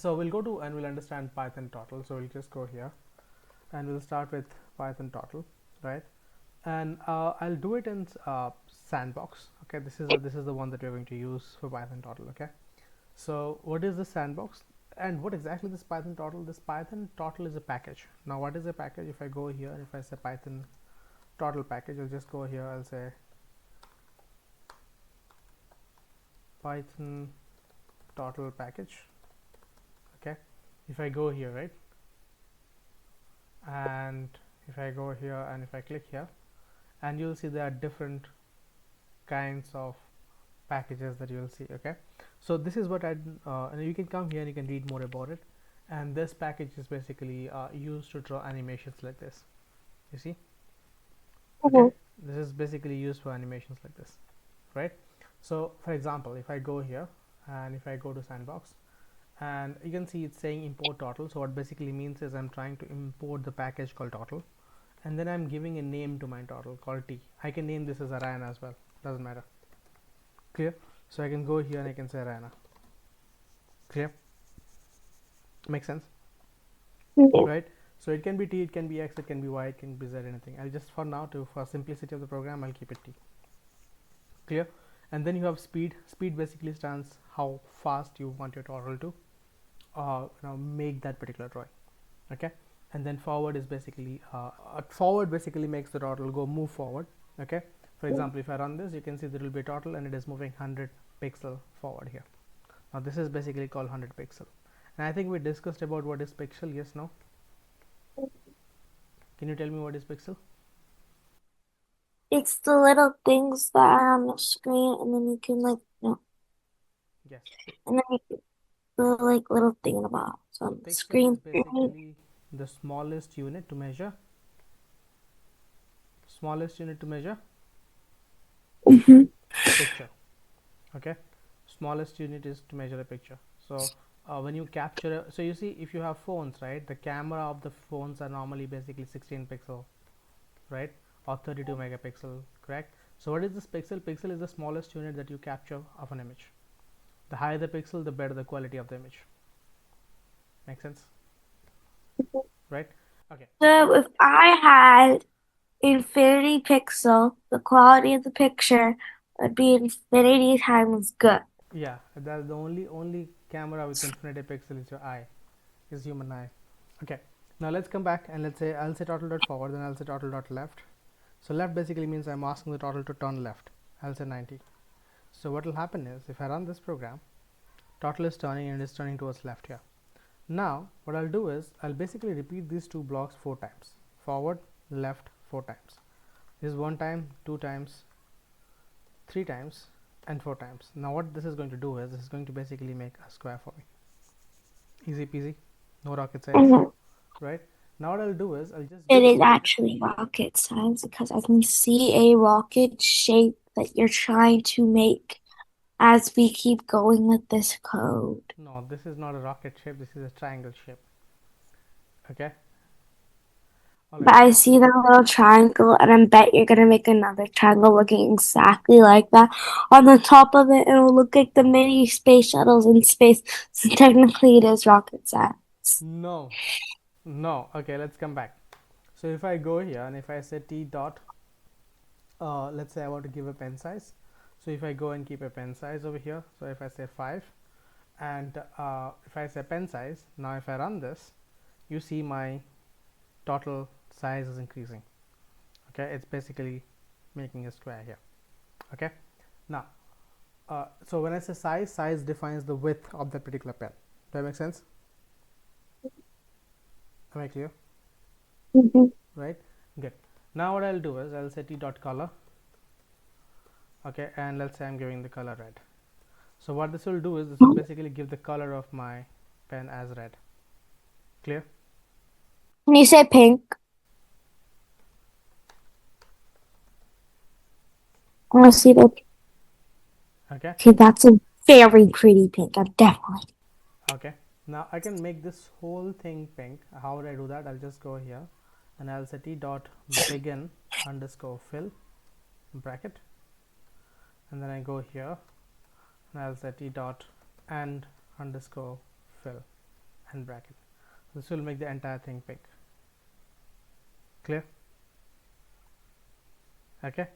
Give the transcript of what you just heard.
So we'll go to and we'll understand Python total. So we'll just go here and we'll start with Python total, right? And I'll do it in sandbox. Okay, this is the one that we're going to use for Python total. Okay, so what is the sandbox and what exactly this Python total? This Python total is a package. Now what is a package? If I go here and if I say Python total package, I'll just go here, I'll say Python total package. Okay, if I go here, right, and if I go here and if I click here, and you'll see there are different kinds of packages that you'll see. Okay, so this is what and you can come here and you can read more about it. And this package is basically used to draw animations like this, you see. Okay, this is basically used for animations like this, right? So for example, if I go here and if I go to sandbox, and you can see it's saying import total. So what basically means is I'm trying to import the package called total, and then I'm giving a name to my total called t. I can name this as Arana as well, doesn't matter. Clear? So I can go here and I can say Arana. Clear? Makes sense? Right? So it can be t, it can be x, it can be y, it can be z, anything. I'll just for now, for simplicity of the program, I'll keep it t. Clear? And then you have speed. Speed basically stands how fast you want your total to make that particular drawing. Okay, and then forward is basically forward basically makes the total move forward. Okay, for example, if I run this, you can see there will be a total and it is moving 100 pixel forward here. Now this is basically called 100 pixel, and I think we discussed about what is pixel. Yes, no? Can you tell me what is pixel? It's the little things that are on the screen, and then you can Yes. and then you can the like little thing in the bottom. So So on the pixel is screen, basically the smallest unit to measure. Smallest unit to measure hmm a picture. Okay, smallest unit is to measure a picture. So when you capture so you see, if you have phones, right, the camera of the phones are normally basically 16 pixel, right, or 32 megapixel, correct? So what is this pixel? Pixel is the smallest unit that you capture of an image. The higher the pixel, the better the quality of the image. Make sense? Right? Okay. So if I had infinity pixel, the quality of the picture would be infinity times good. Yeah, that's the only camera with infinity pixel is your eye, is human eye. Okay, now let's come back and let's say I'll say total dot forward, then I'll say total dot left. So left basically means I'm asking the total to turn left. I'll say 90. So what will happen is if I run this program, total is turning and it is turning towards left here. Now what I'll do is I'll basically repeat these two blocks 4 times. Forward, left 4 times. This is 1 time, 2 times, 3 times, and 4 times. Now what this is going to do is this is going to basically make a square for me. Easy peasy, no rocket science, Mhm. right? Now what I'll do is I'll just It go is here. actually rocket science because I can see a rocket shape that you're trying to make as we keep going with this code. No, this is not a rocket shape, this is a triangle shape. Okay, all But right. I see that little triangle, and I bet you're gonna make another triangle looking exactly like that. On the top of it, it'll look like the mini space shuttles in space. So technically, it is rocket science. No, no. Okay, let's come back. So if I go here and if I say t dot, let's say I want to give a pen size. So if I go and keep a pen size over here, so if I say 5, and if I say pen size, now if I run this, you see my total size is increasing. Okay, it's basically making a square here. Okay, now so when I say size, size defines the width of that particular pen. Does that make sense? Am I clear? Mhm. Right, good. Now what I'll do is I'll say t dot color. Okay, and let's say I'm giving the color red. So what this will do is this will basically give the color of my pen as red. Clear? Can you say pink? I want to see the. Okay, Okay, that's a very pretty pink. I'm definitely. okay. Now I can make this whole thing pink. How would I do that? I'll just go here and I'll say t dot begin underscore fill bracket, and then I go here and I'll say t dot and underscore fill. and bracket. This will make the entire thing pink. Clear? Okay.